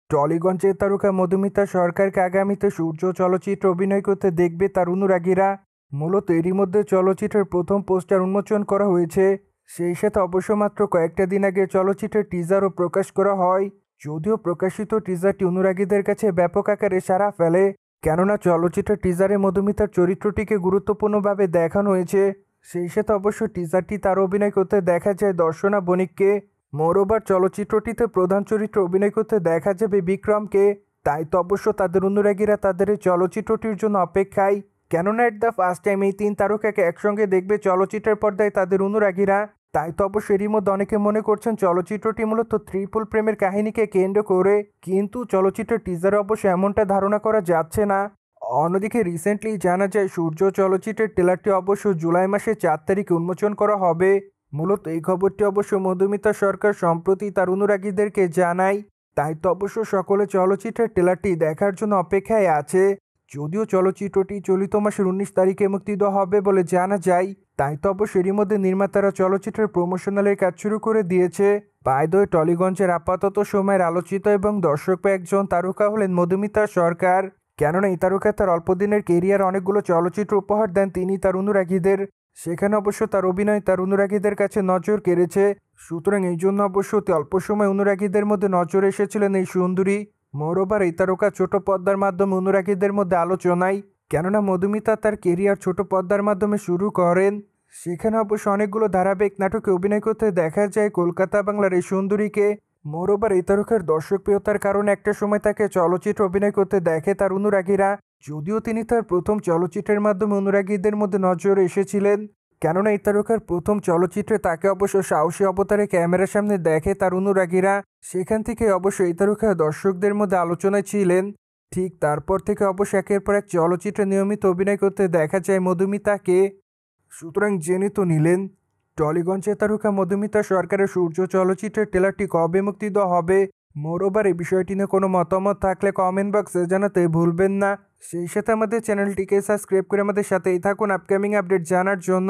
টলিগঞ্জের তারকা মধুমিতা সরকারকে আগামীতে সূর্য চলচ্চিত্রে অভিনয় করতে দেখবে তার অনুরাগীরা। মূলত এরই মধ্যে চলচ্চিত্রের প্রথম পোস্টার উন্মোচন করা হয়েছে। সেই সাথে অবশ্য মাত্র কয়েকটা দিন আগে চলচ্চিত্রের টিজারও প্রকাশ করা হয়। যদিও প্রকাশিত টিজারটি অনুরাগীদের কাছে ব্যাপক আকারে সাড়া ফেলে, কেননা চলচ্চিত্রের টিজারে মধুমিতার চরিত্রটিকে গুরুত্বপূর্ণভাবে দেখানো হয়েছে। সেই সাথে অবশ্য টিজারটি তার অভিনয় করতে দেখা যায় দর্শনা বণিককে। মোরওভার চলচ্চিত্রটিতে প্রধান চরিত্রে অভিনয় করতে দেখা যাবে বিক্রমকে। তাই তো অবশ্য তাদের অনুরাগীরা তাদের এই চলচ্চিত্রটির জন্য অপেক্ষায়, কেননা এট দ্য ফার্স্ট টাইম এই তিন তারকাকে একসঙ্গে দেখবে চলচ্চিত্রের পর্দায় তাদের অনুরাগীরা। তাই তো অবশ্য এরই মধ্যে অনেকে মনে করছেন চলচ্চিত্রটি মূলত ত্রিপুল প্রেমের কাহিনীকে কেন্দ্র করে, কিন্তু চলচ্চিত্রের টিজারে অবশ্য এমনটা ধারণা করা যাচ্ছে না। অন্যদিকে রিসেন্টলি জানা যায় সূর্য চলচ্চিত্রের ট্রেলারটি অবশ্য জুলাই মাসের 4 তারিখে উন্মোচন করা হবে। মূলত এই খবরটি অবশ্য মধুমিতা সরকার সম্প্রতি তার অনুরাগীদেরকে জানায়। তাই তো অবশ্য সকলে চলচ্চিত্রের ট্রেলারটি দেখার জন্য অপেক্ষায় আছে। যদিও চলচ্চিত্রটি চলিত মাসের 19 তারিখে মুক্তি দেওয়া হবে বলে জানা যায়। তাই তো অবশ্য এরই মধ্যে নির্মাতারা চলচ্চিত্রের প্রমোশনালের কাজ শুরু করে দিয়েছে। বাই দ্য ওয়ে, টলিগঞ্জের আপাতত সময়ের আলোচিত এবং দর্শকপ্রিয় একজন তারকা হলেন মধুমিতা সরকার। কেননা এই তারকা তার অল্প দিনের কেরিয়ার অনেকগুলো চলচ্চিত্র উপহার দেন তিনি তার অনুরাগীদের। সেখানে অবশ্য তার অভিনয় তার অনুরাগীদের কাছে নজর কেড়েছে। সুতরাং এই জন্য অবশ্য অতি অল্প সময় অনুরাগীদের মধ্যে নজর এসেছিলেন এই সুন্দরী। মোরওভার এই তারকা ছোট পর্দার মাধ্যমে অনুরাগীদের মধ্যে আলোচনায়, কেননা মধুমিতা তার কেরিয়ার ছোট পর্দার মাধ্যমে শুরু করেন। সেখানে অবশ্য অনেকগুলো ধারাবাহিক নাটকে অভিনয় করতে দেখা যায় কলকাতা বাংলার এই সুন্দরীকে। মোরওভার এই তারকার দর্শকপ্রিয়তার কারণে একটা সময় তাকে চলচ্চিত্রে অভিনয় করতে দেখে তার অনুরাগীরা। যদিও তিনি তার প্রথম চলচ্চিত্রের মাধ্যমে অনুরাগীদের মধ্যে নজরে এসেছিলেন, কেননা এই তারকার প্রথম চলচ্চিত্রে তাকে অবশ্য সাহসী অবতারে ক্যামেরার সামনে দেখে তার অনুরাগীরা। সেখান থেকে অবশ্য এই তারকা দর্শকদের মধ্যে আলোচনায় ছিলেন। ঠিক তারপর থেকে অবশ্য একের পর এক চলচ্চিত্রে নিয়মিত অভিনয় করতে দেখা যায় মধুমিতাকে। সুতরাং জেনে তো নিলেন টলিগঞ্জের তারকা মধুমিতা সরকারের সূর্য চলচ্চিত্রের ট্রেলারটি কবে মুক্তি দেওয়া হবে। মোরওভার এই বিষয়টি নিয়ে কোনো মতামত থাকলে কমেন্ট বক্সে জানাতে ভুলবেন না। সেই সাথে আমাদের চ্যানেলটিকে সাবস্ক্রাইব করে আমাদের সাথেই থাকুন আপকামিং আপডেট জানার জন্য।